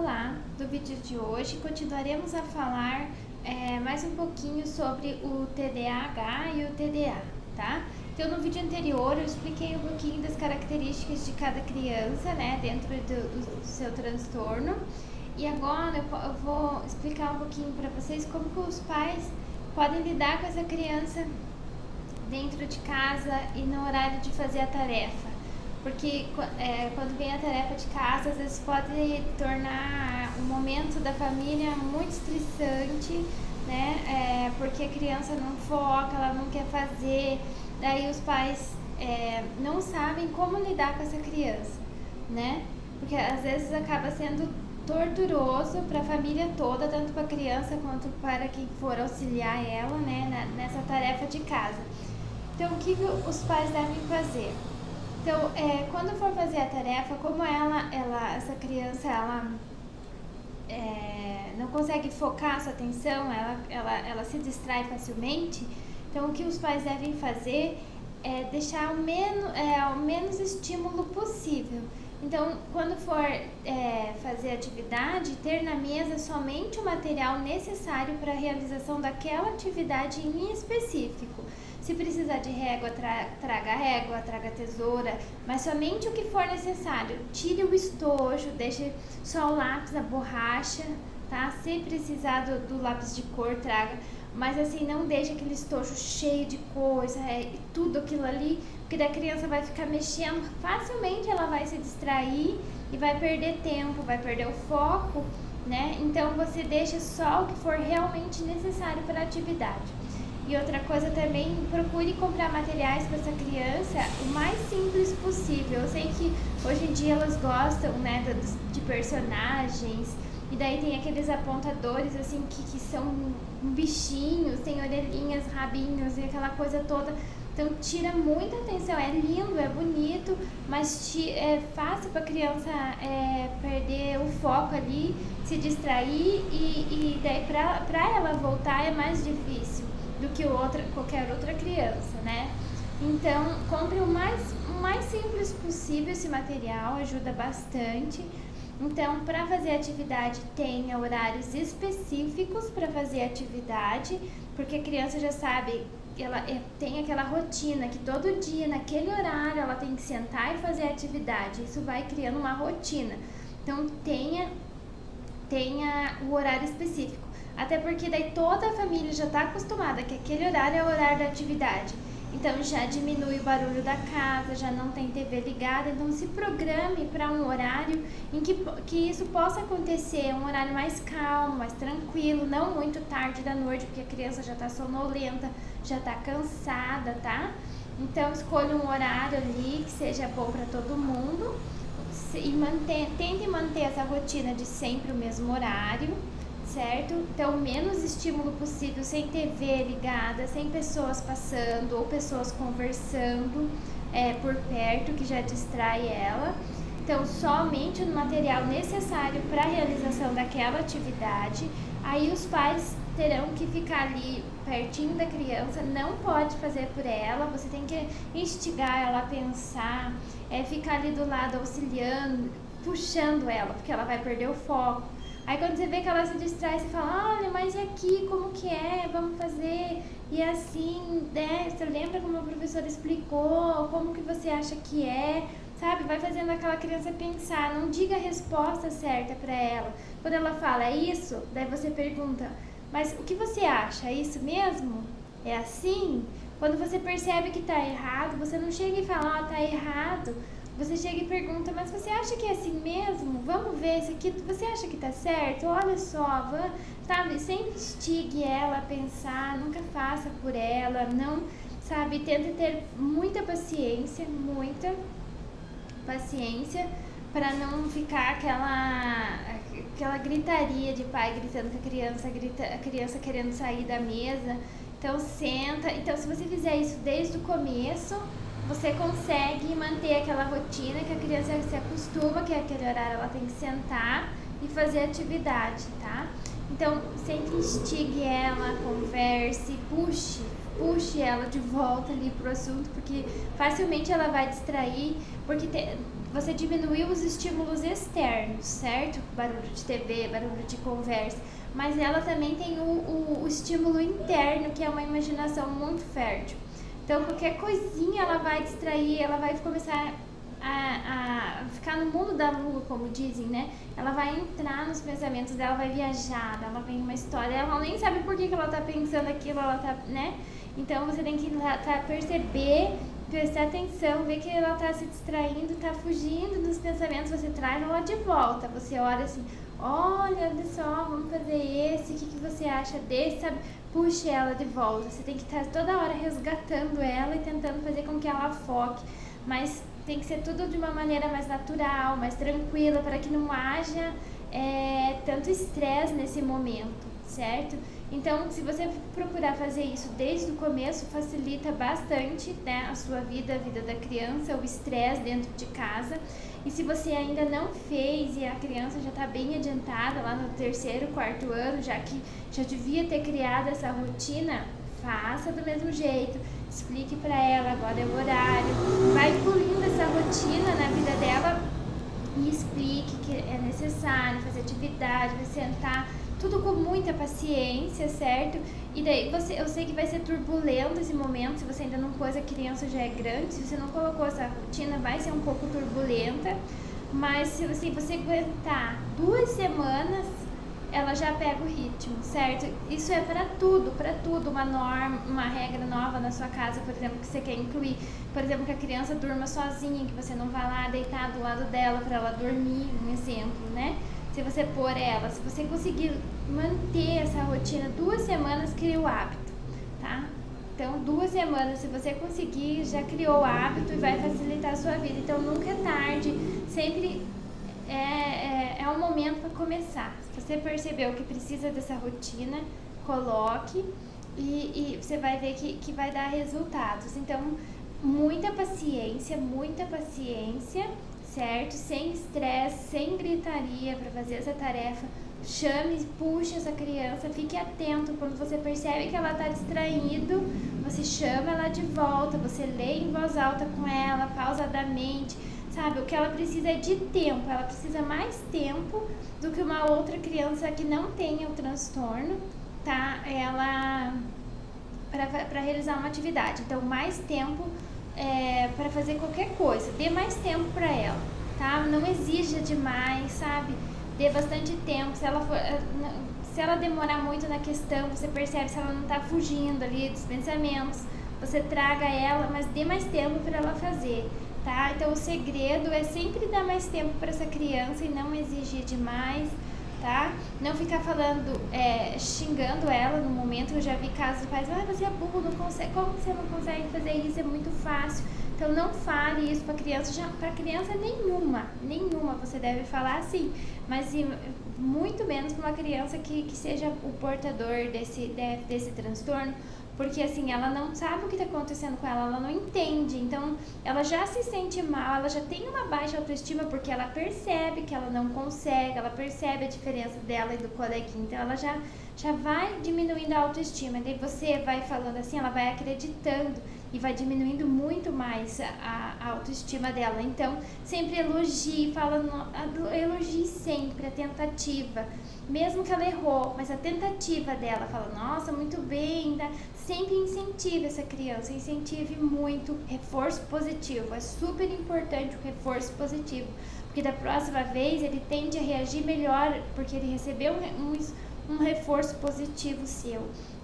Olá, do vídeo de hoje continuaremos a falar mais um pouquinho sobre o TDAH e o TDA, tá? Então no vídeo anterior eu expliquei um pouquinho das características de cada criança, né, dentro do seu transtorno. E agora eu vou explicar um pouquinho para vocês como que os pais podem lidar com essa criança dentro de casa e no horário de fazer a tarefa. Porque quando vem a tarefa de casa, às vezes pode tornar o momento da família muito estressante, né? Porque a criança não foca, ela não quer fazer, daí os pais não sabem como lidar com essa criança, né? Porque às vezes acaba sendo torturoso para a família toda, tanto para a criança quanto para quem for auxiliar ela, né, nessa tarefa de casa. Então, o que os pais devem fazer? Então, quando for fazer a tarefa, como essa criança, não consegue focar a sua atenção, ela se distrai facilmente, então o que os pais devem fazer é deixar o menos estímulo possível. Então, quando for fazer atividade, ter na mesa somente o material necessário para a realização daquela atividade em específico. Se precisar de régua, traga régua, traga tesoura, mas somente o que for necessário. Tire o estojo, deixe só o lápis, a borracha, tá? Se precisar do lápis de cor, traga. Mas assim, não deixe aquele estojo cheio de coisa, tudo aquilo ali, porque daí a criança vai ficar mexendo, facilmente ela vai se distrair e vai perder tempo, vai perder o foco, né? Então você deixa só o que for realmente necessário para a atividade. E outra coisa também, procure comprar materiais para essa criança o mais simples possível. Eu sei que hoje em dia elas gostam, né, de personagens, e daí tem aqueles apontadores assim que são bichinhos, tem orelhinhas, rabinhos e aquela coisa toda. Então tira muita atenção, é lindo, é bonito, mas é fácil para a criança perder o foco ali, se distrair e daí para ela voltar é mais difícil do que qualquer outra criança, né? Então, compre o mais simples possível esse material, ajuda bastante. Então, para fazer atividade, tenha horários específicos para fazer atividade, porque a criança já sabe, ela tem aquela rotina que todo dia, naquele horário, ela tem que sentar e fazer atividade. Isso vai criando uma rotina. Então, tenha o horário específico. Até porque daí toda a família já está acostumada que aquele horário é o horário da atividade. Então já diminui o barulho da casa, já não tem TV ligada, então se programe para um horário em que isso possa acontecer, um horário mais calmo, mais tranquilo, não muito tarde da noite, porque a criança já está sonolenta, já está cansada, tá? Então escolha um horário ali que seja bom para todo mundo e tente manter essa rotina de sempre o mesmo horário, certo? Então, menos estímulo possível, sem TV ligada, sem pessoas passando ou pessoas conversando por perto, que já distrai ela. Então, somente o material necessário para a realização daquela atividade. Aí os pais terão que ficar ali pertinho da criança, não pode fazer por ela, você tem que instigar ela a pensar, ficar ali do lado auxiliando, puxando ela, porque ela vai perder o foco. Aí quando você vê que ela se distrai, você fala, olha, mas e aqui, como que é? Vamos fazer. E assim, né? Você lembra como a professora explicou? Como que você acha que é? Sabe? Vai fazendo aquela criança pensar. Não diga a resposta certa pra ela. Quando ela fala, é isso? Daí você pergunta, mas o que você acha? É isso mesmo? É assim? Quando você percebe que tá errado, você não chega e fala, tá errado. Você chega e pergunta, mas você acha que é assim mesmo? Vamos ver isso aqui, você acha que tá certo? Olha só, sabe? Sempre instigue ela a pensar, nunca faça por ela, não, sabe? Tenta ter muita paciência para não ficar aquela gritaria de pai gritando com a criança querendo sair da mesa. Então senta, então se você fizer isso desde o começo, você consegue manter aquela rotina que a criança se acostuma, que aquele horário ela tem que sentar e fazer atividade, tá? Então, sempre instigue ela, converse, puxe ela de volta ali pro assunto, porque facilmente ela vai distrair, porque você diminuiu os estímulos externos, certo? Barulho de TV, barulho de conversa. Mas ela também tem o estímulo interno, que é uma imaginação muito fértil. Então, qualquer coisinha ela vai distrair, ela vai começar a ficar no mundo da lua, como dizem, né? Ela vai entrar nos pensamentos dela, vai viajar, ela vem uma história, ela nem sabe por que ela tá pensando aquilo, ela tá, né? Então, você tem que perceber, prestar atenção, ver que ela tá se distraindo, tá fugindo dos pensamentos, você traz ela de volta, você olha assim, olha só, vamos fazer esse, o que você acha desse, sabe? Puxe ela de volta, você tem que estar toda hora resgatando ela e tentando fazer com que ela foque, mas tem que ser tudo de uma maneira mais natural, mais tranquila, para que não haja tanto estresse nesse momento, certo? Então, se você procurar fazer isso desde o começo, facilita bastante, né, a sua vida, a vida da criança, o estresse dentro de casa. E se você ainda não fez e a criança já está bem adiantada, lá no 3º, 4º ano, já que já devia ter criado essa rotina, faça do mesmo jeito. Explique para ela, agora é o horário. Vai incluindo essa rotina na vida dela e explique que é necessário fazer atividade, vai sentar, tudo com muita paciência, certo? E daí eu sei que vai ser turbulento esse momento, se você ainda não pôs, a criança já é grande, se você não colocou essa rotina, vai ser um pouco turbulenta, mas se você aguentar 2 semanas, ela já pega o ritmo, certo? Isso é para tudo, uma norma, uma regra nova na sua casa, por exemplo, que você quer incluir, por exemplo, que a criança durma sozinha, que você não vá lá deitar do lado dela para ela dormir, um exemplo, né? Se você pôr ela, se você conseguir manter essa rotina 2 semanas, cria o hábito, tá? Então, 2 semanas, se você conseguir, já criou o hábito e vai facilitar a sua vida. Então, nunca é tarde, sempre é um momento para começar. Se você percebeu que precisa dessa rotina, coloque e você vai ver que vai dar resultados. Então, muita paciência, certo? Sem estresse, sem gritaria para fazer essa tarefa. Chame, puxe essa criança, fique atento. Quando você percebe que ela está distraído, você chama ela de volta, você lê em voz alta com ela, pausadamente, sabe? O que ela precisa é de tempo, ela precisa mais tempo do que uma outra criança que não tenha o transtorno, tá? Ela, para realizar uma atividade. Então, mais tempo para fazer qualquer coisa, dê mais tempo para ela, tá? Não exija demais, sabe? Dê bastante tempo. Se ela demorar muito na questão, você percebe se ela não tá fugindo ali dos pensamentos, você traga ela, mas dê mais tempo para ela fazer, tá? Então o segredo é sempre dar mais tempo para essa criança e não exigir demais, tá? Não ficar falando, xingando ela no momento. Eu já vi casos de pais, você é burro, não consegue, como você não consegue fazer isso? É muito fácil. Então não fale isso para criança, para criança nenhuma você deve falar assim, mas muito menos para uma criança que seja o portador desse transtorno, porque assim, ela não sabe o que está acontecendo com ela não entende, então ela já se sente mal, ela já tem uma baixa autoestima porque ela percebe que ela não consegue, ela percebe a diferença dela e do coleguinha, então ela já vai diminuindo a autoestima, daí você vai falando assim, ela vai acreditando e vai diminuindo muito mais a autoestima dela. Então, sempre elogie, elogie sempre a tentativa, mesmo que ela errou, mas a tentativa dela, fala, nossa, muito bem, tá? Sempre incentive essa criança, incentive muito, reforço positivo, é super importante o reforço positivo, porque da próxima vez ele tende a reagir melhor, porque ele recebeu um reforço positivo seu.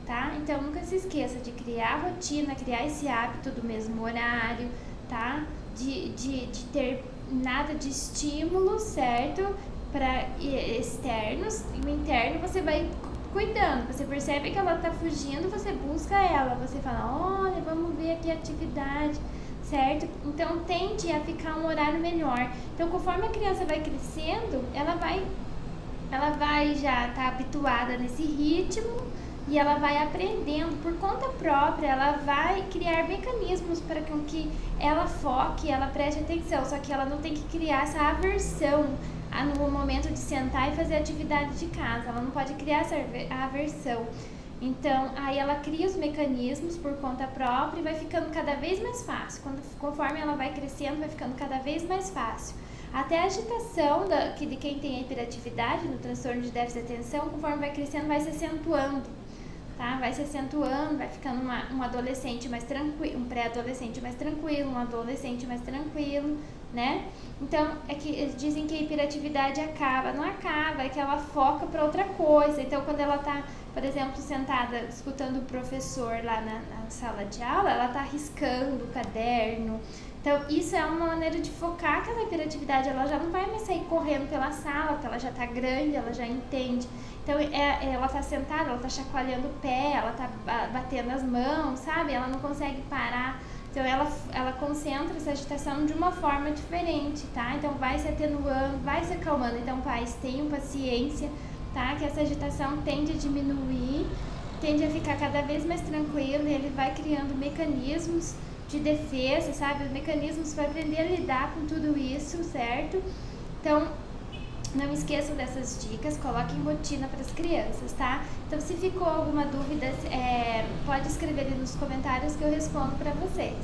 Tá? Então, nunca se esqueça de criar rotina, criar esse hábito do mesmo horário, tá? De ter nada de estímulo, certo? Para externos, e o interno você vai cuidando. Você percebe que ela tá fugindo, você busca ela, você fala, olha, vamos ver aqui a atividade, certo? Então, tende a ficar um horário melhor. Então, conforme a criança vai crescendo, ela vai já estar habituada nesse ritmo, e ela vai aprendendo por conta própria, ela vai criar mecanismos para que ela foque, ela preste atenção, só que ela não tem que criar essa aversão no momento de sentar e fazer atividade de casa, ela não pode criar essa aversão. Então, aí ela cria os mecanismos por conta própria e vai ficando cada vez mais fácil. Conforme ela vai crescendo, vai ficando cada vez mais fácil. Até a agitação de quem tem a hiperatividade, no transtorno de déficit de atenção, conforme vai crescendo, vai se acentuando. Tá? Vai se acentuando, vai ficando um adolescente mais tranquilo, um pré-adolescente mais tranquilo, um adolescente mais tranquilo, né? Então, é que eles dizem que a hiperatividade acaba. Não acaba, é que ela foca para outra coisa. Então, quando ela tá, por exemplo, sentada escutando o professor lá na sala de aula, ela tá riscando o caderno. Então, isso é uma maneira de focar aquela hiperatividade. Ela já não vai mais sair correndo pela sala, porque ela já tá grande, ela já entende. Então, ela tá sentada, ela tá chacoalhando o pé, ela tá batendo as mãos, sabe? Ela não consegue parar. Então, ela concentra essa agitação de uma forma diferente, tá? Então, vai se atenuando, vai se acalmando. Então, pais, tenham paciência, tá? Que essa agitação tende a diminuir, tende a ficar cada vez mais tranquilo e ele vai criando mecanismos de defesa, sabe? Os mecanismos para aprender a lidar com tudo isso, certo? Então, não esqueçam dessas dicas, coloquem rotina para as crianças, tá? Então, se ficou alguma dúvida, pode escrever ali nos comentários que eu respondo para vocês.